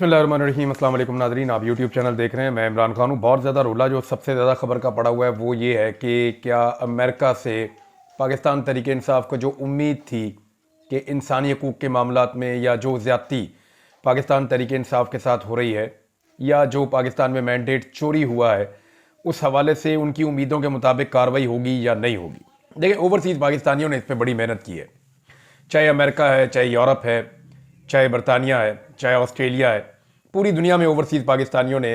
बिस्मिल्लाहिर्रहमानिर्रहीम। अस्सलाम वालेकुम नाज़रीन, आप यूट्यूब चैनल देख रहे हैं। मैं इमरान खान हूँ। बहुत ज़्यादा रोला जो सबसे ज़्यादा खबर का पड़ा हुआ है वो ये है कि क्या अमेरिका से पाकिस्तान तहरीक इंसाफ को जो उम्मीद थी कि इंसानी हकूक़ के मामलात में या जो ज़्यादती पाकिस्तान तहरीक इंसाफ के साथ हो रही है या जो पाकिस्तान में मैंडेट चोरी हुआ है, उस हवाले से उनकी उम्मीदों के मुताबिक कार्रवाई होगी या नहीं होगी। देखिए, ओवरसीज़ पाकिस्तानियों ने इस पर बड़ी मेहनत की है। चाहे अमेरिका है, चाहे यूरोप है, चाहे बरतानिया है, चाहे ऑस्ट्रेलिया है, पूरी दुनिया में ओवरसीज़ पाकिस्तानियों ने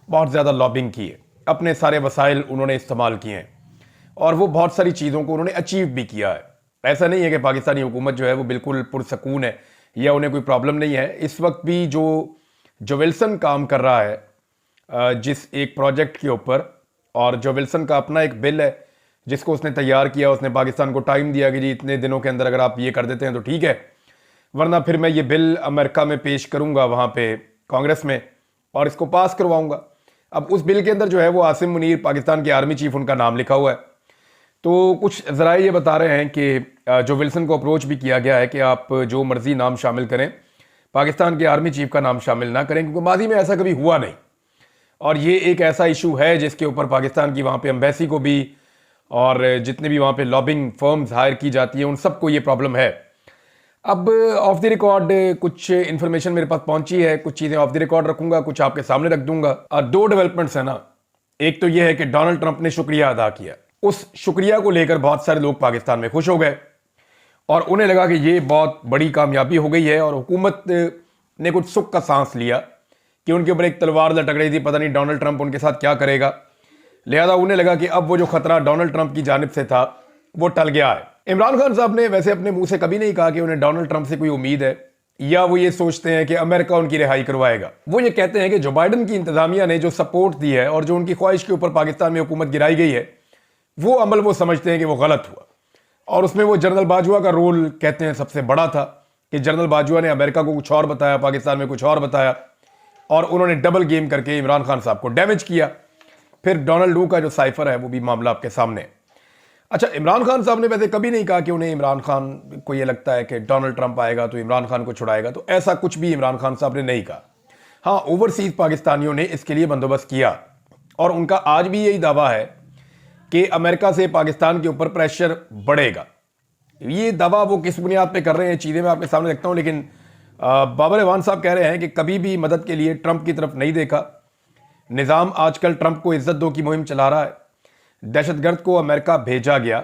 बहुत ज़्यादा लॉबिंग की है। अपने सारे वसाइल उन्होंने इस्तेमाल किए हैं और वो बहुत सारी चीज़ों को उन्होंने अचीव भी किया है। ऐसा नहीं है कि पाकिस्तानी हुकूमत जो है वो बिल्कुल पुरसकून है या उन्हें कोई प्रॉब्लम नहीं है। इस वक्त भी जो जो विल्सन काम कर रहा है जिस एक प्रोजेक्ट के ऊपर, और जो विल्सन का अपना एक बिल है जिसको उसने तैयार किया, उसने पाकिस्तान को टाइम दिया कि जी इतने दिनों के अंदर अगर आप ये कर देते हैं तो ठीक है, वरना फिर मैं ये बिल अमेरिका में पेश करूंगा वहाँ पे कांग्रेस में और इसको पास करवाऊंगा। अब उस बिल के अंदर जो है वो आसिम मुनीर, पाकिस्तान के आर्मी चीफ, उनका नाम लिखा हुआ है। तो कुछ ज़रा ये बता रहे हैं कि जो विल्सन को अप्रोच भी किया गया है कि आप जो मर्जी नाम शामिल करें, पाकिस्तान के आर्मी चीफ का नाम शामिल ना करें, क्योंकि माजी में ऐसा कभी हुआ नहीं और ये एक ऐसा इशू है जिसके ऊपर पाकिस्तान की वहाँ पे एम्बेसी को भी और जितने भी वहाँ पे लॉबिंग फर्म्स हायर की जाती हैं उन सबको ये प्रॉब्लम है। अब ऑफ द रिकॉर्ड कुछ इन्फॉर्मेशन मेरे पास पहुंची है, कुछ चीज़ें ऑफ द रिकॉर्ड रखूंगा, कुछ आपके सामने रख दूंगा। दो डेवलपमेंट्स है ना। एक तो ये है कि डोनाल्ड ट्रंप ने शुक्रिया अदा किया, उस शुक्रिया को लेकर बहुत सारे लोग पाकिस्तान में खुश हो गए और उन्हें लगा कि ये बहुत बड़ी कामयाबी हो गई है और हुकूमत ने कुछ सुख का सांस लिया कि उनके ऊपर एक तलवार लटक रही थी, पता नहीं डोनाल्ड ट्रंप उनके साथ क्या करेगा। लिहाजा उन्हें लगा कि अब वो जो खतरा डोनाल्ड ट्रंप की जानिब से था वो टल गया है। इमरान खान साहब ने वैसे अपने मुंह से कभी नहीं कहा कि उन्हें डोनाल्ड ट्रंप से कोई उम्मीद है या वो ये सोचते हैं कि अमेरिका उनकी रिहाई करवाएगा। वो ये कहते हैं कि जो बाइडन की इंतजामिया ने जो सपोर्ट दी है और जो उनकी ख्वाहिश के ऊपर पाकिस्तान में हुकूमत गिराई गई है, वो अमल वो समझते हैं कि वो गलत हुआ और उसमें वो जनरल बाजवा का रोल कहते हैं सबसे बड़ा था कि जनरल बाजवा ने अमेरिका को कुछ और बताया, पाकिस्तान में कुछ और बताया और उन्होंने डबल गेम करके इमरान खान साहब को डैमेज किया। फिर डोनाल्ड लू का जो साइफर है वो भी मामला आपके सामने। अच्छा, इमरान खान साहब ने वैसे कभी नहीं कहा कि उन्हें इमरान खान को ये लगता है कि डोनाल्ड ट्रंप आएगा तो इमरान खान को छुड़ाएगा, तो ऐसा कुछ भी इमरान खान साहब ने नहीं कहा। हाँ, ओवरसीज पाकिस्तानियों ने इसके लिए बंदोबस्त किया और उनका आज भी यही दावा है कि अमेरिका से पाकिस्तान के ऊपर प्रेशर बढ़ेगा। ये दावा वो किस बुनियाद पे कर रहे हैं चीज़ें मैं आपके सामने रखता हूँ, लेकिन बाबर एवान साहब कह रहे हैं कि कभी भी मदद के लिए ट्रंप की तरफ नहीं देखा। निज़ाम आजकल ट्रंप को इज्जत दो की मुहिम चला रहा है। दहशतगर्द को अमेरिका भेजा गया,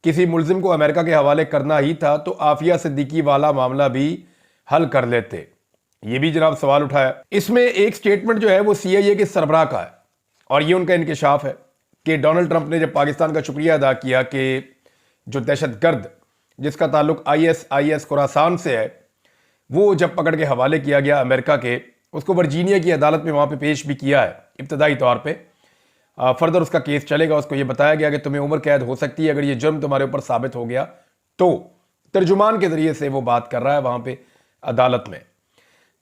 किसी मुलजिम को अमेरिका के हवाले करना ही था तो आफिया सिद्दीकी वाला मामला भी हल कर लेते। ये भी जनाब सवाल उठाया। इसमें एक स्टेटमेंट जो है वो सीआईए के सरबराह का है और ये उनका इंकशाफ है कि डोनाल्ड ट्रंप ने जब पाकिस्तान का शुक्रिया अदा किया कि जो दहशतगर्द जिसका ताल्लुक आईएस खुरासान से है, वो जब पकड़ के हवाले किया गया अमेरिका के, उसको वर्जीनिया की अदालत में वहाँ पे पेश भी किया है इब्तदाई तौर पे। फर्दर उसका केस चलेगा। उसको ये बताया गया कि तुम्हें उम्र कैद हो सकती है अगर ये जुर्म तुम्हारे ऊपर साबित हो गया तो। तर्जुमान के जरिए से वो बात कर रहा है वहाँ पे अदालत में।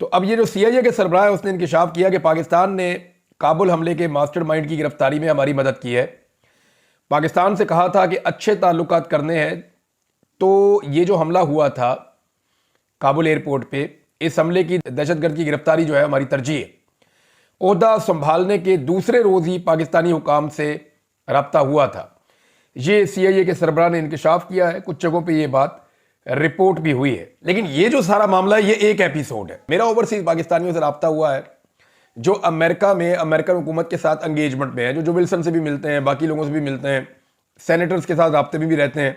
तो अब ये जो सीआईए के सरबराह है उसने इंकशाफ किया कि पाकिस्तान ने काबुल हमले के मास्टरमाइंड की गिरफ्तारी में हमारी मदद की है। पाकिस्तान से कहा था कि अच्छे ताल्लुकात करने हैं, तो ये जो हमला हुआ था काबुल एयरपोर्ट पे, इस हमले की दहशतगर्द की गिरफ्तारी जो है हमारी तरजीह है। ओहदा संभालने के दूसरे रोज ही पाकिस्तानी हुकाम से रब्ता हुआ था। ये सीआईए के सरबराह ने इंकशाफ किया है। कुछ जगहों पे ये बात रिपोर्ट भी हुई है। लेकिन ये जो सारा मामला है ये एक एपिसोड है। मेरा ओवरसीज पाकिस्तानियों से रब्ता हुआ है जो अमेरिका में अमेरिकन हुकूमत के साथ एंगेजमेंट में है, जो विल्सन से भी मिलते हैं, बाकी लोगों से भी मिलते हैं, सेनेटर्स के साथ रब्ते में भी रहते हैं।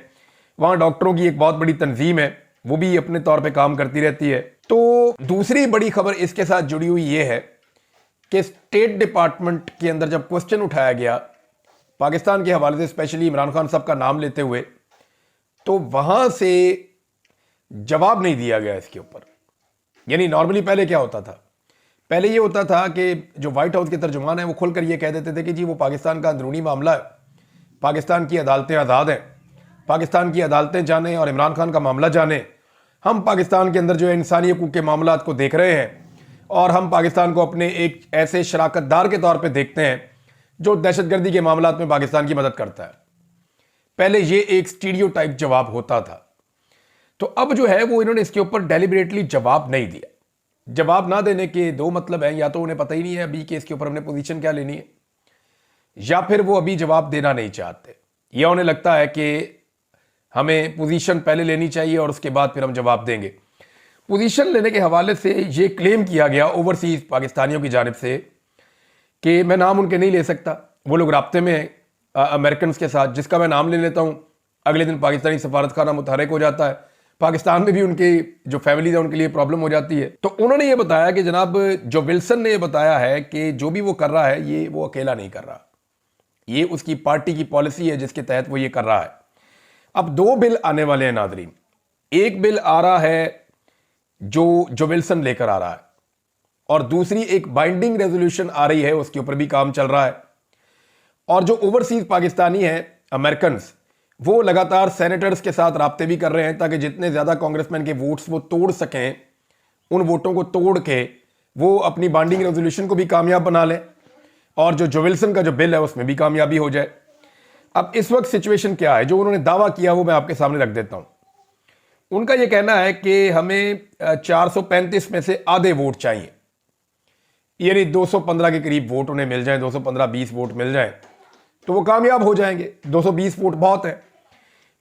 वहाँ डॉक्टरों की एक बहुत बड़ी तंजीम है, वो भी अपने तौर पर काम करती रहती है। तो दूसरी बड़ी खबर इसके साथ जुड़ी हुई ये है कि स्टेट डिपार्टमेंट के अंदर जब क्वेश्चन उठाया गया पाकिस्तान के हवाले से, स्पेशली इमरान खान साहब का नाम लेते हुए, तो वहां से जवाब नहीं दिया गया इसके ऊपर। यानी नॉर्मली पहले क्या होता था, पहले ये होता था कि जो व्हाइट हाउस के तर्जुमान है वो खुलकर ये कह देते थे कि जी वो पाकिस्तान का अंदरूनी मामला है, पाकिस्तान की अदालतें आज़ाद हैं, पाकिस्तान की अदालतें जाने और इमरान खान का मामला जाने। हम पाकिस्तान के अंदर जो है इंसानी हकूक़ के मामलात को देख रहे हैं और हम पाकिस्तान को अपने एक ऐसे शराकतदार के तौर पे देखते हैं जो दहशतगर्दी के मामलात में पाकिस्तान की मदद करता है। पहले ये एक स्टीरियोटाइप जवाब होता था। तो अब जो है वो इन्होंने इसके ऊपर डेलिबरेटली जवाब नहीं दिया। जवाब ना देने के दो मतलब हैं, या तो उन्हें पता ही नहीं है अभी कि इसके ऊपर हमने पोजीशन क्या लेनी है, या फिर वो अभी जवाब देना नहीं चाहते, या उन्हें लगता है कि हमें पोजीशन पहले लेनी चाहिए और उसके बाद फिर हम जवाब देंगे। पोजीशन लेने के हवाले से ये क्लेम किया गया ओवरसीज पाकिस्तानियों की जानिब से कि मैं नाम उनके नहीं ले सकता, वो लोग राब्ते में हैं अमेरिकन के साथ, जिसका मैं नाम ले लेता हूं अगले दिन पाकिस्तानी सफारतखाना मुतहरक हो जाता है, पाकिस्तान में भी उनकी जो फैमिली है उनके लिए प्रॉब्लम हो जाती है। तो उन्होंने ये बताया कि जनाब जो विल्सन ने ये बताया है कि जो भी वो कर रहा है ये वो अकेला नहीं कर रहा, ये उसकी पार्टी की पॉलिसी है जिसके तहत वो ये कर रहा है। अब दो बिल आने वाले हैं नाजरीन, एक बिल आ रहा है जो विल्सन लेकर आ रहा है, और दूसरी एक बाइंडिंग रेजोल्यूशन आ रही है, उसके ऊपर भी काम चल रहा है। और जो ओवरसीज पाकिस्तानी हैं अमेरिकन, वो लगातार सेनेटर्स के साथ राब्ते भी कर रहे हैं ताकि जितने ज्यादा कांग्रेसमैन के वोट्स वो तोड़ सकें, उन वोटों को तोड़ के वो अपनी बाइंडिंग रेजोल्यूशन को भी कामयाब बना लें और जो विल्सन का जो बिल है उसमें भी कामयाबी हो जाए। अब इस वक्त सिचुएशन क्या है, जो उन्होंने दावा किया वो मैं आपके सामने रख देता हूं। उनका यह कहना है कि हमें 435 में से आधे वोट चाहिए, यानी 215 के करीब वोट उन्हें मिल जाए, 215-20 वोट मिल जाए तो वो कामयाब हो जाएंगे। 220 वोट बहुत है।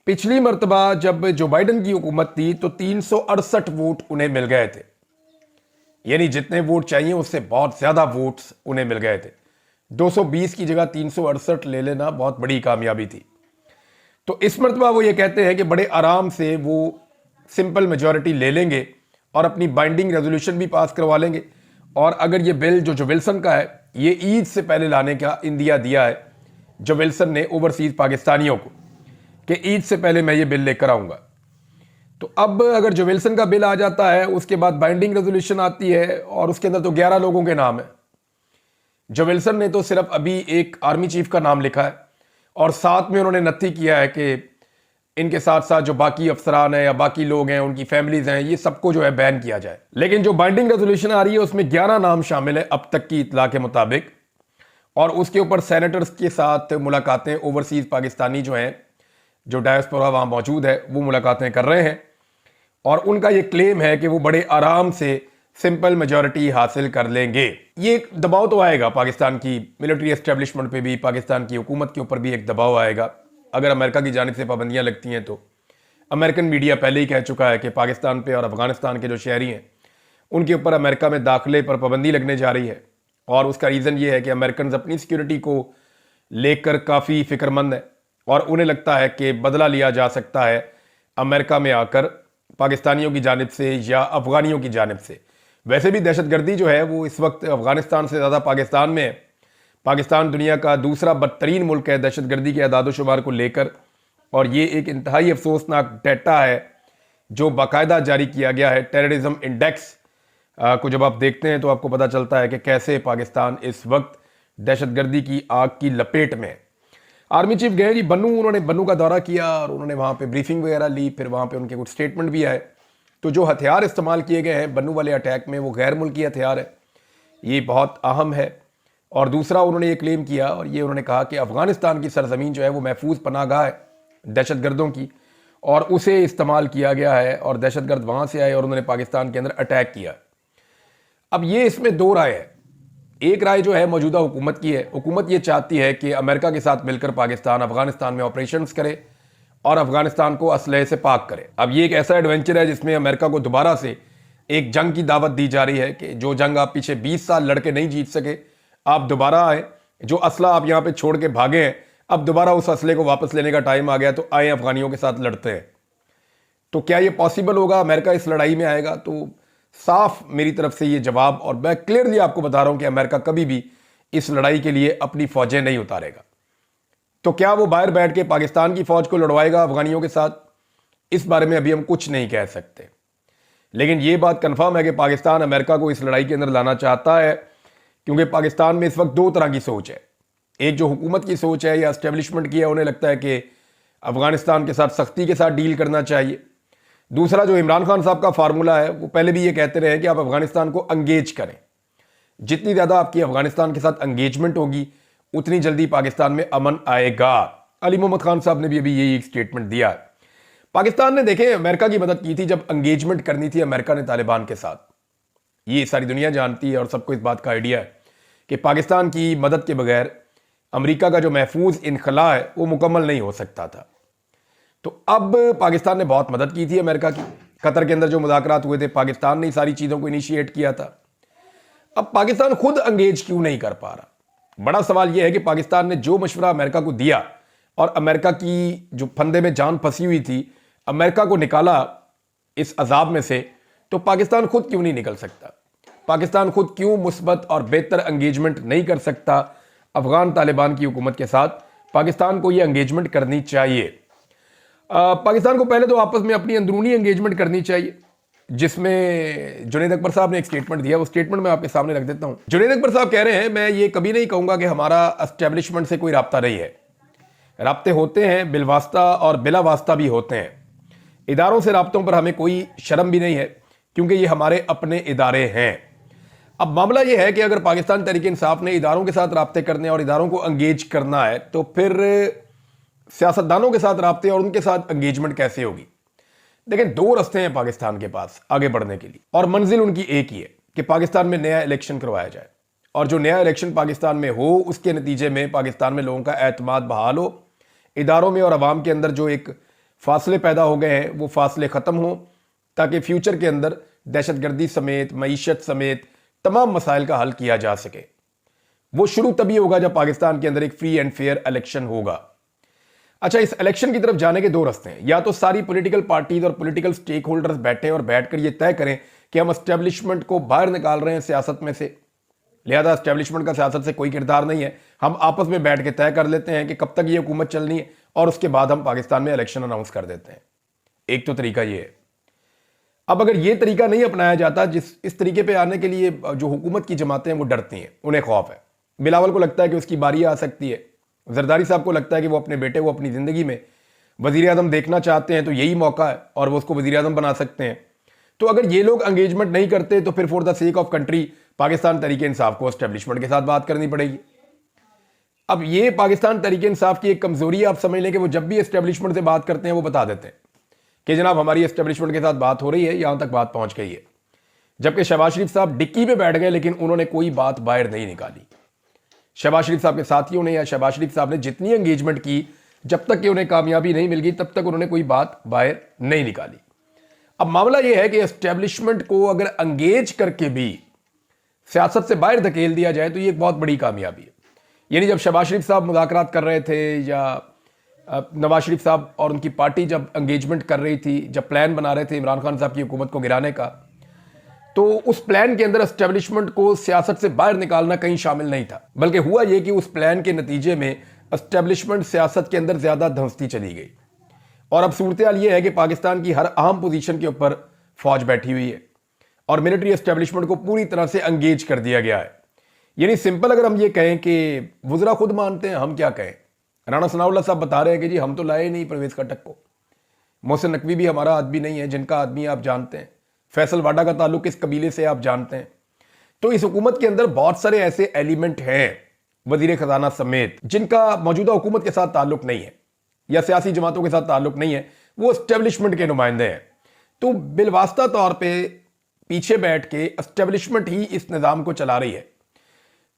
पिछली मर्तबा जब जो बाइडन की हुकूमत थी तो 368 वोट उन्हें मिल गए थे, यानी जितने वोट चाहिए उससे बहुत ज्यादा वोट्स उन्हें मिल गए थे। 220 की जगह 368 ले लेना बहुत बड़ी कामयाबी थी। तो इस मर्तबा वो ये कहते हैं कि बड़े आराम से वो सिंपल मेजॉरिटी ले लेंगे और अपनी बाइंडिंग रेजोल्यूशन भी पास करवा लेंगे। और अगर ये बिल जो विल्सन का है ये ईद से पहले लाने का इंदिया दिया है जो विल्सन ने ओवरसीज पाकिस्तानियों को कि ईद से पहले मैं ये बिल लेकर आऊंगा, तो अब अगर जो विल्सन का बिल आ जाता है उसके बाद बाइंडिंग रेजोल्यूशन आती है और उसके अंदर तो 11 लोगों के नाम है। जो विल्सन ने तो सिर्फ अभी एक आर्मी चीफ का नाम लिखा है और साथ में उन्होंने नत्थी किया है कि इनके साथ साथ जो बाकी अफसरान हैं या बाकी लोग हैं उनकी फैमिलीज हैं ये सबको जो है बैन किया जाए। लेकिन जो बाइंडिंग रेजोल्यूशन आ रही है उसमें 11 नाम शामिल है अब तक की इतला के मुताबिक, और उसके ऊपर सेनेटर्स के साथ मुलाकातें ओवरसीज पाकिस्तानी जो हैं जो डायस्पोरा वहां मौजूद है वो मुलाकातें कर रहे हैं और उनका ये क्लेम है कि वो बड़े आराम से सिंपल मेजॉरिटी हासिल कर लेंगे। ये एक दबाव तो आएगा पाकिस्तान की मिलिट्री एस्टेब्लिशमेंट पे भी, पाकिस्तान की हुकूमत के ऊपर भी एक दबाव आएगा अगर अमेरिका की जानिब से पाबंदियां लगती हैं। तो अमेरिकन मीडिया पहले ही कह चुका है कि पाकिस्तान पे और अफगानिस्तान के जो शहरी हैं उनके ऊपर अमेरिका में दाखिले पर पाबंदी लगने जा रही है, और उसका रीज़न ये है कि अमेरिकन अपनी सिक्योरिटी को लेकर काफ़ी फिक्रमंद है और उन्हें लगता है कि बदला लिया जा सकता है अमेरिका में आकर पाकिस्तानियों की जानिब से या अफगानियों की जानिब से। वैसे भी दहशतगर्दी जो है वो इस वक्त अफगानिस्तान से ज़्यादा पाकिस्तान में है। पाकिस्तान दुनिया का दूसरा बदतरीन मुल्क है दहशतगर्दी के अदाद-ओ-शुमार को लेकर, और ये एक इंतहाई अफसोसनाक डेटा है जो बाकायदा जारी किया गया है। टेररिज्म इंडेक्स को जब आप देखते हैं तो आपको पता चलता है कि कैसे पाकिस्तान इस वक्त दहशतगर्दी की आग की लपेट में है। आर्मी चीफ गए जी बन्नू, उन्होंने बन्नू का दौरा किया और उन्होंने वहाँ पे ब्रीफिंग वगैरह ली, फिर वहाँ पे उनके कुछ स्टेटमेंट भी आए। तो जो हथियार इस्तेमाल किए गए हैं बन्नू वाले अटैक में वो गैर मुल्की हथियार है, ये बहुत अहम है। और दूसरा उन्होंने ये क्लेम किया और ये उन्होंने कहा कि अफगानिस्तान की सरजमीन जो है वो महफूज पनाहगाह है दहशतगर्दों की, और उसे इस्तेमाल किया गया है और दहशतगर्द वहाँ से आए और उन्होंने पाकिस्तान के अंदर अटैक किया। अब ये इसमें दो राय है। एक राय जो है मौजूदा हुकूमत की है, हुकूमत ये चाहती है कि अमेरिका के साथ मिलकर पाकिस्तान अफगानिस्तान में ऑपरेशंस करे और अफगानिस्तान को असलहे से पाक करे। अब ये एक ऐसा एडवेंचर है जिसमें अमेरिका को दोबारा से एक जंग की दावत दी जा रही है कि जो जंग आप पीछे 20 साल लड़के नहीं जीत सके, आप दोबारा आए, जो असला आप यहाँ पे छोड़ के भागे हैं अब दोबारा उस असले को वापस लेने का टाइम आ गया, तो आए अफगानियों के साथ लड़ते हैं। तो क्या ये पॉसिबल होगा, अमेरिका इस लड़ाई में आएगा? तो साफ मेरी तरफ से ये जवाब, और मैं क्लियरली आपको बता रहा हूं कि अमेरिका कभी भी इस लड़ाई के लिए अपनी फौजें नहीं उतारेगा। तो क्या वो बाहर बैठ के पाकिस्तान की फौज को लड़वाएगा अफगानियों के साथ, इस बारे में अभी हम कुछ नहीं कह सकते। लेकिन ये बात कंफर्म है कि पाकिस्तान अमेरिका को इस लड़ाई के अंदर लाना चाहता है, क्योंकि पाकिस्तान में इस वक्त दो तरह की सोच है। एक जो हुकूमत की सोच है या एस्टेब्लिशमेंट की है, उन्हें लगता है कि अफगानिस्तान के साथ सख्ती के साथ डील करना चाहिए। दूसरा जो इमरान खान साहब का फार्मूला है, वो पहले भी ये कहते रहे कि आप अफगानिस्तान को अंगेज करें। जितनी ज़्यादा आपकी अफगानिस्तान के साथ अंगेजमेंट होगी उतनी जल्दी पाकिस्तान में अमन आएगा। अली मोहम्मद खान साहब ने भी अभी यही एक स्टेटमेंट दिया है। पाकिस्तान ने देखें अमेरिका की मदद की थी जब अंगेजमेंट करनी थी अमेरिका ने तालिबान के साथ, ये सारी दुनिया जानती है और सबको इस बात का आइडिया है कि पाकिस्तान की मदद के बगैर अमेरिका का जो महफूज इनखला है वो मुकम्मल नहीं हो सकता था। तो अब पाकिस्तान ने बहुत मदद की थी अमेरिका की। कतर के अंदर जो मुज़ाकरात हुए थे, पाकिस्तान ने सारी चीज़ों को इनिशिएट किया था। अब पाकिस्तान खुद अंगेज क्यों नहीं कर पा रहा? बड़ा सवाल यह है कि पाकिस्तान ने जो मशवरा अमेरिका को दिया और अमेरिका की जो फंदे में जान फंसी हुई थी, अमेरिका को निकाला इस अजाब में से, तो पाकिस्तान खुद क्यों नहीं निकल सकता? पाकिस्तान खुद क्यों मुस्बत और बेहतर एंगेजमेंट नहीं कर सकता अफगान तालिबान की हुकूमत के साथ? पाकिस्तान को यह एंगेजमेंट करनी चाहिए। पाकिस्तान को पहले तो आपस में अपनी अंदरूनी एंगेजमेंट करनी चाहिए, जिसमें जुनैद अकबर साहब ने एक स्टेटमेंट दिया। वो स्टेटमेंट मैं आपके सामने रख देता हूं। जुनैद अकबर साहब कह रहे हैं, मैं ये कभी नहीं कहूंगा कि हमारा एस्टेब्लिशमेंट से कोई राब्ता नहीं है। राब्ते होते हैं, बिलवास्ता और बिला वास्ता भी होते हैं। इदारों से राब्तों पर हमें कोई शर्म भी नहीं है, क्योंकि ये हमारे अपने इदारे हैं। अब मामला ये है कि अगर पाकिस्तान तहरीक इंसाफ ने इदारों के साथ राब्ते करने और इदारों को एंगेज करना है, तो फिर सियासतदानों के साथ राब्ते और उनके साथ एंगेजमेंट कैसे होगी? देखिए, दो रास्ते हैं पाकिस्तान के पास आगे बढ़ने के लिए, और मंजिल उनकी एक ही है कि पाकिस्तान में नया इलेक्शन करवाया जाए, और जो नया इलेक्शन पाकिस्तान में हो उसके नतीजे में पाकिस्तान में लोगों का एतमाद बहाल हो, इदारों में और अवाम के अंदर जो एक फासले पैदा हो गए हैं वो फासले ख़त्म हो, ताकि फ्यूचर के अंदर दहशतगर्दी समेत, मईशत समेत तमाम मसाइल का हल किया जा सके। वो शुरू तभी होगा जब पाकिस्तान के अंदर एक फ्री एंड फेयर इलेक्शन होगा। अच्छा, इस इलेक्शन की तरफ जाने के दो रास्ते हैं। या तो सारी पॉलिटिकल पार्टीज और पॉलिटिकल स्टेक होल्डर्स बैठें और बैठकर ये तय करें कि हम एस्टेब्लिशमेंट को बाहर निकाल रहे हैं सियासत में से, लिहाजा एस्टेब्लिशमेंट का सियासत से कोई किरदार नहीं है, हम आपस में बैठ के तय कर लेते हैं कि कब तक ये हुकूमत चलनी है, और उसके बाद हम पाकिस्तान में इलेक्शन अनाउंस कर देते हैं। एक तो तरीका ये है। अब अगर ये तरीका नहीं अपनाया जाता, इस तरीके पे आने के लिए जो हुकूमत की जमातें हैं वो डरती हैं, उन्हें खौफ है। बिलावल को लगता है कि उसकी बारी आ सकती है, जरदारी साहब को लगता है कि वो अपने बेटे को अपनी ज़िंदगी में वज़ीर आज़म देखना चाहते हैं, तो यही मौका है और वो उसको वज़ीर आज़म बना सकते हैं। तो अगर ये लोग एंगेजमेंट नहीं करते तो फिर for the sake of country Pakistan Tehreek Insaf को एस्टेब्लिशमेंट के साथ बात करनी पड़ेगी। अब ये पाकिस्तान तहरीक इंसाफ की एक कमज़ोरी आप समझ लें कि वो जब भी एस्टेब्लिशमेंट से बात करते हैं वो बता देते हैं कि जनाब हमारी एस्टेब्लिशमेंट के साथ बात हो रही है, यहां तक बात पहुंच गई है। जबकि शहबाज शरीफ साहब डिक्की पे बैठ गए, लेकिन उन्होंने कोई बात बाहर नहीं निकाली। शहबाज शरीफ साहब के साथियों ने या शहबाज शरीफ साहब ने जितनी एंगेजमेंट की, जब तक कि उन्हें कामयाबी नहीं मिल गई तब तक उन्होंने कोई बात बाहर नहीं निकाली। अब मामला यह है कि एस्टेब्लिशमेंट को अगर एंगेज करके भी सियासत से बाहर धकेल दिया जाए तो ये एक बहुत बड़ी कामयाबी है। यानी जब शहबाज शरीफ साहब मुज़ाकरात कर रहे थे या नवाज शरीफ साहब और उनकी पार्टी जब एंगेजमेंट कर रही थी, जब प्लान बना रहे थे इमरान खान साहब की हुकूमत को गिराने का, तो उस प्लान के अंदर एस्टेब्लिशमेंट को सियासत से बाहर निकालना कहीं शामिल नहीं था। बल्कि हुआ यह कि उस प्लान के नतीजे में एस्टेब्लिशमेंट सियासत के अंदर ज़्यादा धंसती चली गई, और अब सूरत हाल ये है कि पाकिस्तान की हर अहम पोजीशन के ऊपर फौज बैठी हुई है और मिलिट्री एस्टेब्लिशमेंट को पूरी तरह से एंगेज कर दिया गया है। यानी सिंपल अगर हम ये कहें कि वज़रा खुद मानते हैं, हम क्या कहें। राणा सनाउल्लाह साहब बता रहे हैं कि जी हम तो लाए नहीं परवेज़ खट्टक को। मोहसिन नकवी भी हमारा आदमी नहीं है, जिनका आदमी आप जानते हैं। फैसल वाडा का ताल्लुक इस कबीले से आप जानते हैं। तो इस हुकूमत के अंदर बहुत सारे ऐसे एलिमेंट हैं, वजीर खजाना समेत, जिनका मौजूदा हुकूमत के साथ ताल्लुक नहीं है या सियासी जमातों के साथ ताल्लुक नहीं है, वो एस्टेब्लिशमेंट के नुमाइंदे हैं। तो बिलवास्ता तौर पर पीछे बैठ के एस्टेब्लिशमेंट ही इस निज़ाम को चला रही है।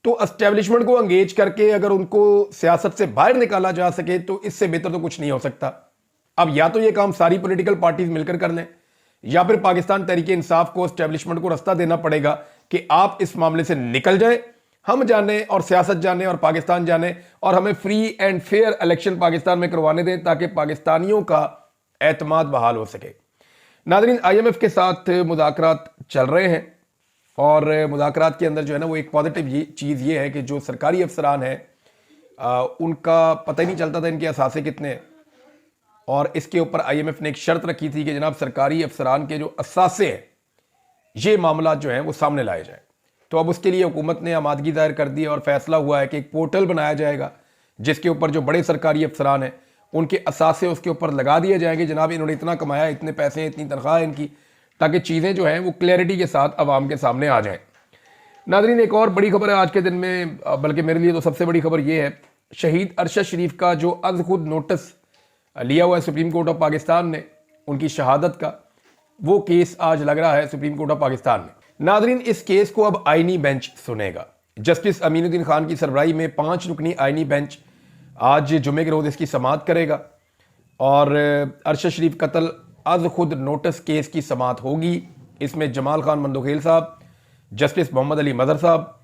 तो एस्टेब्लिशमेंट को एंगेज करके अगर उनको सियासत से बाहर निकाला जा सके तो इससे बेहतर तो कुछ नहीं हो सकता। अब या तो ये काम सारी पॉलिटिकल पार्टीज मिलकर कर लें, या फिर पाकिस्तान तहरीक इंसाफ को एस्टेब्लिशमेंट को रास्ता देना पड़ेगा कि आप इस मामले से निकल जाएं, हम जाने और सियासत जाने और पाकिस्तान जाने, और हमें free and fair election Pakistan में करवाने दें ताकि पाकिस्तानियों का एतमाद बहाल हो सके। नाज़रीन, IMF के साथ मुज़ाकरात चल रहे हैं, और मुज़ाकरात के अंदर जो है ना वो एक पॉजिटिव चीज़ ये है कि जो सरकारी अफसरान हैं उनका पता ही नहीं चलता था इनके असासे कितने हैं, और इसके ऊपर IMF ने एक शर्त रखी थी कि जनाब सरकारी अफसरान के जो असासे हैं ये मामला जो हैं वो सामने लाए जाए। तो अब उसके लिए हुकूमत ने आमादगी जाहिर कर दी और फैसला हुआ है कि एक पोर्टल बनाया जाएगा जिसके ऊपर जो बड़े सरकारी अफसरान हैं उनके असासे उसके ऊपर लगा दिए जाएंगे। जनाब इन्होंने इतना कमाया, इतने पैसे, इतनी तनख्वाह है इनकी, ताकि चीज़ें जो हैं वो क्लैरिटी के साथ आवाम के सामने आ जाएं। नाज़रीन, एक और बड़ी खबर है आज के दिन में, बल्कि मेरे लिए तो सबसे बड़ी खबर ये है, शहीद अरशद शरीफ का जो अज़ खुद नोटिस लिया हुआ है सुप्रीम कोर्ट ऑफ पाकिस्तान ने उनकी शहादत का, वो केस आज लग रहा है सुप्रीम कोर्ट ऑफ पाकिस्तान में। नादरीन, इस केस को अब आईनी बेंच सुनेगा। जस्टिस अमीनुद्दीन खान की सरबराही में 5 रुकनी आईनी बेंच आज जुमे के रोज इसकी समाअत करेगा और अरशद शरीफ कत्ल अज खुद नोटिस केस की समाअत होगी। इसमें जमाल खान मंदोखेल साहब, जस्टिस मोहम्मद अली मदर साहब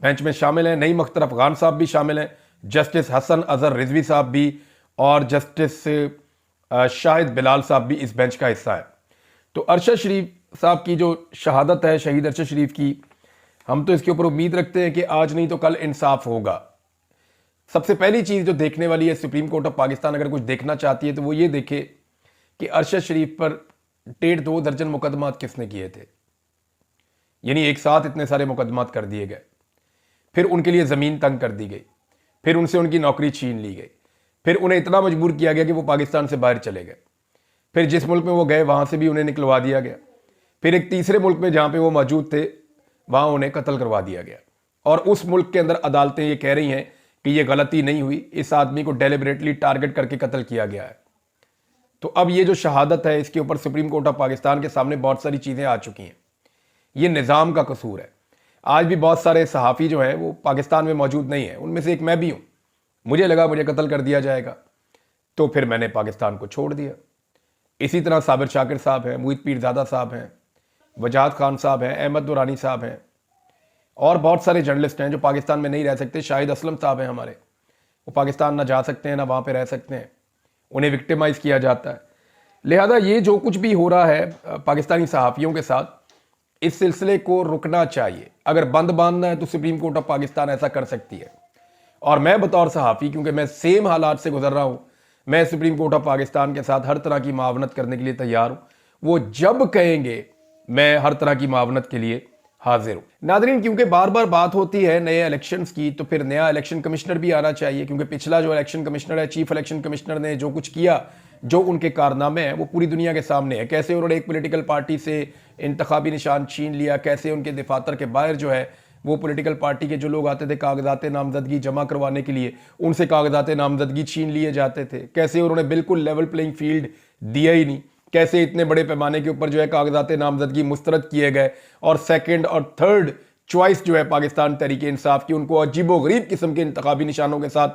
बेंच में शामिल हैं, नईम अख्तर अफगान साहब भी शामिल हैं, जस्टिस हसन अजहर रिजवी साहब भी और जस्टिस शाहिद बिलाल साहब भी इस बेंच का हिस्सा है। तो अरशद शरीफ साहब की जो शहादत है, शहीद अरशद शरीफ की, हम तो इसके ऊपर उम्मीद रखते हैं कि आज नहीं तो कल इंसाफ होगा। सबसे पहली चीज़ जो देखने वाली है, सुप्रीम कोर्ट ऑफ पाकिस्तान अगर कुछ देखना चाहती है तो वो ये देखे कि अरशद शरीफ पर 1.5-2 दर्जन मुकदमात किसने किए थे। यानी एक साथ इतने सारे मुकदमात कर दिए गए, फिर उनके लिए ज़मीन तंग कर दी गई, फिर उनसे उनकी नौकरी छीन ली गई, फिर उन्हें इतना मजबूर किया गया कि वो पाकिस्तान से बाहर चले गए, फिर जिस मुल्क में वो गए वहाँ से भी उन्हें निकलवा दिया गया, फिर एक तीसरे मुल्क में जहाँ पे वो मौजूद थे वहाँ उन्हें कत्ल करवा दिया गया। और उस मुल्क के अंदर अदालतें ये कह रही हैं कि ये गलती नहीं हुई, इस आदमी को डेलिबरेटली टारगेट करके कत्ल किया गया है। तो अब ये जो शहादत है, इसके ऊपर सुप्रीम कोर्ट ऑफ पाकिस्तान के सामने बहुत सारी चीज़ें आ चुकी हैं। ये निज़ाम का कसूर है। आज भी बहुत सारे सहाफ़ी जो हैं वो पाकिस्तान में मौजूद नहीं है, उनमें से एक मैं भी हूँ। मुझे लगा मुझे कत्ल कर दिया जाएगा तो फिर मैंने पाकिस्तान को छोड़ दिया। इसी तरह साबिर शाकिर साहब हैं, मुईद पीरज़ादा साहब हैं, वजाहत खान साहब हैं, अहमद दुरानी साहब हैं और बहुत सारे जर्नलिस्ट हैं जो पाकिस्तान में नहीं रह सकते। शाहिद असलम साहब हैं हमारे, वो पाकिस्तान ना जा सकते हैं ना वहाँ पे रह सकते हैं, उन्हें विक्टिमाइज किया जाता है। लिहाजा ये जो कुछ भी हो रहा है पाकिस्तानी सहाफ़ियों के साथ, इस सिलसिले को रुकना चाहिए। अगर बंद बांधना है तो सुप्रीम कोर्ट ऑफ पाकिस्तान ऐसा कर सकती है। और मैं बतौर सहाफ़ी, क्योंकि मैं सेम हालात से गुजर रहा हूँ, मैं सुप्रीम कोर्ट ऑफ पाकिस्तान के साथ हर तरह की मावनत करने के लिए तैयार हूँ। वो जब कहेंगे मैं हर तरह की मावनत के लिए हाजिर हूँ। नादरीन, क्योंकि बार बार बात होती है नए इलेक्शंस की, तो फिर नया इलेक्शन कमिश्नर भी आना चाहिए, क्योंकि पिछला जो इलेक्शन कमिश्नर है, चीफ इलेक्शन कमिश्नर ने जो कुछ किया, जो उनके कारनामे हैं, वो पूरी दुनिया के सामने है। कैसे उन्होंने एक पॉलिटिकल पार्टी से इंतखाबी निशान छीन लिया, कैसे उनके दफातर के बाहर जो है वो पॉलिटिकल पार्टी के जो लोग आते थे कागजात नामजदगी जमा करवाने के लिए, उनसे कागजात नामजदगी छीन लिए जाते थे। कैसे उन्होंने बिल्कुल लेवल प्लेइंग फील्ड दिया ही नहीं, कैसे इतने बड़े पैमाने के ऊपर जो है कागजात नामजदगी मुस्तरद किए गए और सेकंड और थर्ड चॉइस जो है पाकिस्तान तहरीक इंसाफ की, उनको अजीबोगरीब किस्म के इंतखाबी निशानों के साथ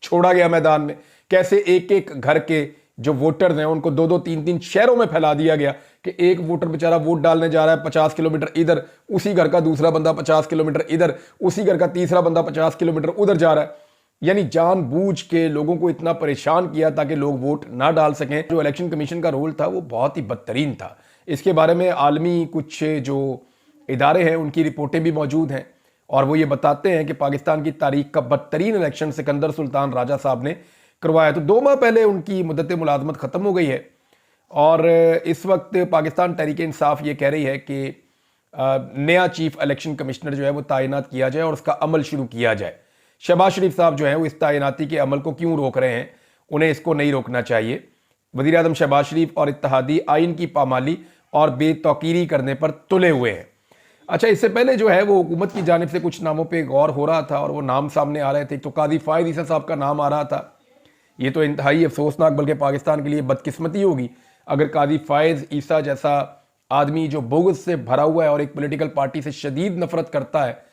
छोड़ा गया मैदान में। कैसे एक एक घर के जो वोटर्स हैं उनको 2-2, 3-3 शहरों में फैला दिया गया कि एक वोटर बेचारा वोट डालने जा रहा है 50 किलोमीटर इधर, उसी घर का दूसरा बंदा 50 किलोमीटर इधर, उसी घर का तीसरा बंदा 50 किलोमीटर उधर जा रहा है। यानी जानबूझ के लोगों को इतना परेशान किया ताकि लोग वोट ना डाल सकें। जो इलेक्शन कमीशन का रोल था वो बहुत ही बदतरीन था। इसके बारे में आलमी कुछ जो इदारे हैं उनकी रिपोर्टें भी मौजूद हैं और वो ये बताते हैं कि पाकिस्तान की तारीख का बदतरीन इलेक्शन सिकंदर सुल्तान राजा साहब ने करवाया। तो 2 माह पहले उनकी मुद्दत मुलाजमत ख़त्म हो गई है और इस वक्त पाकिस्तान तहरीक इंसाफ ये कह रही है कि नया चीफ इलेक्शन कमिश्नर जो है वो तैनात किया जाए और उसका अमल शुरू किया जाए। शहबाज शरीफ साहब जो है वो इस तैनाती के अमल को क्यों रोक रहे हैं? उन्हें इसको नहीं रोकना चाहिए। वज़ीर आज़म शहबाज शरीफ और इत्तेहादी आइन की पामाली और बेतौकीरी करने पर तुले हुए हैं। अच्छा, इससे पहले जो है वो हुकूमत की जानिब से कुछ नामों पे गौर हो रहा था और वो नाम सामने आ रहे थे। तो काजी फायद ईसा साहब का नाम आ रहा था। ये तो इंतहाई अफसोसनाक बल्कि पाकिस्तान के लिए बदकिस्मती होगी अगर काजी फायद ईसा जैसा आदमी जो बुग़्ज़ से भरा हुआ है और एक पॉलिटिकल पार्टी से शदीद नफरत करता है,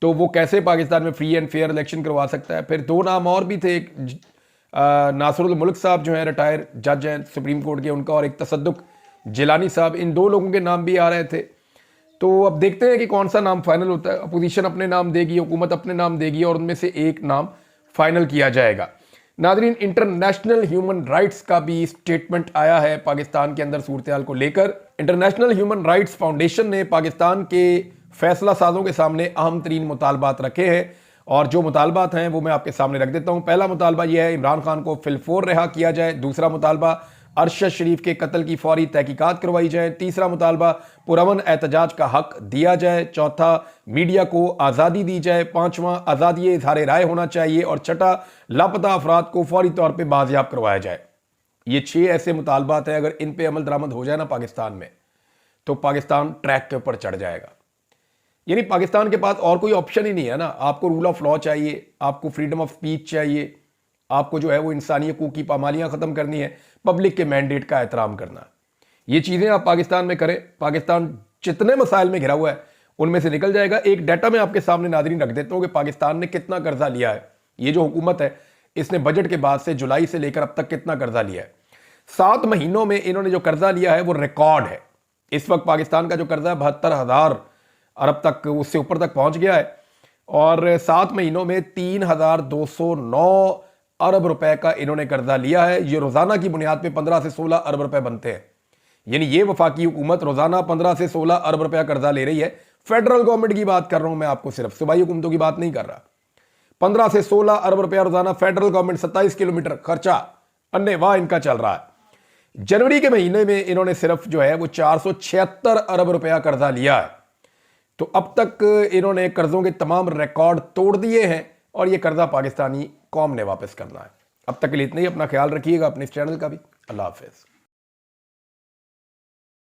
तो वो कैसे पाकिस्तान में फ्री एंड फेयर इलेक्शन करवा सकता है। फिर 2 नाम और भी थे, एक नासरुल मुल्क साहब जो हैं रिटायर जज हैं सुप्रीम कोर्ट के, उनका, और एक तसद्दुक जिलानी साहब, इन 2 लोगों के नाम भी आ रहे थे। तो अब देखते हैं कि कौन सा नाम फाइनल होता है। अपोजिशन अपने नाम देगी, हुकूमत अपने नाम देगी और उनमें से एक नाम फाइनल किया जाएगा। नादरीन, इंटरनेशनल ह्यूमन राइट्स का भी स्टेटमेंट आया है पाकिस्तान के अंदर सूरत हाल को लेकर। इंटरनेशनल ह्यूमन राइट्स फाउंडेशन ने पाकिस्तान के फैसला साजों के सामने अहम तरीन मुतालबात रखे हैं और जो मुतालबात हैं वो मैं आपके सामने रख देता हूँ। पहला मुतालबा यह है इमरान खान को फिलफोर रिहा किया जाए। दूसरा मुतालबा अरशद शरीफ के कत्ल की फौरी तहकीकात करवाई जाए। तीसरा मुतालबा पुरअमन एहतजाज का हक दिया जाए। चौथा, मीडिया को आज़ादी दी जाए। पांचवां, आज़ादी इज़हार राय होना चाहिए। और छठा, लापता अफराद को फौरी तौर पर बाजियाब करवाया जाए। ये 6 ऐसे मुतालबात हैं, अगर इन पे अमल दरामद हो जाए ना पाकिस्तान में, तो पाकिस्तान ट्रैक के ऊपर चढ़ जाएगा। यानी पाकिस्तान के पास और कोई ऑप्शन ही नहीं है ना। आपको रूल ऑफ लॉ चाहिए, आपको फ्रीडम ऑफ स्पीच चाहिए, आपको जो है वो इंसानी हकूक़ की पामालियाँ ख़त्म करनी है, पब्लिक के मैंडेट का एहतराम करना। ये चीज़ें आप पाकिस्तान में करें। पाकिस्तान जितने मसाइल में घिरा हुआ है उनमें से निकल जाएगा। एक डाटा मैं आपके सामने नाज़रीन रख देता हूं कि पाकिस्तान ने कितना कर्जा लिया है। ये जो हुकूमत है इसने बजट के बाद से जुलाई से लेकर अब तक कितना कर्जा लिया है। 7 महीनों में इन्होंने जो कर्जा लिया है वो रिकॉर्ड है। इस वक्त पाकिस्तान का जो कर्जा है 72,000 अरब तक, उससे ऊपर तक पहुंच गया है। और 7 महीनों में 3,209 अरब रुपए का इन्होंने कर्जा लिया है। ये रोजाना की बुनियाद पे 15 से 16 अरब रुपए बनते हैं। यानी ये वफाकी हुकूमत रोजाना 15 से 16 अरब रुपया कर्जा ले रही है। फेडरल गवर्नमेंट की बात कर रहा हूं मैं आपको, सिर्फ सूबाई हुकूमतों की बात नहीं कर रहा। 15 से 16 अरब रुपया रोजाना फेडरल गवर्नमेंट, 27 किलोमीटर खर्चा अन्य वाह इनका चल रहा है। जनवरी के महीने में इन्होंने सिर्फ जो है वो 476 अरब रुपया कर्जा लिया है। तो अब तक इन्होंने कर्जों के तमाम रिकॉर्ड तोड़ दिए हैं और ये कर्जा पाकिस्तानी कौम ने वापस करना है। अब तक के लिए इतना ही। अपना ख्याल रखिएगा, अपने इस चैनल का भी। अल्लाह हाफिज।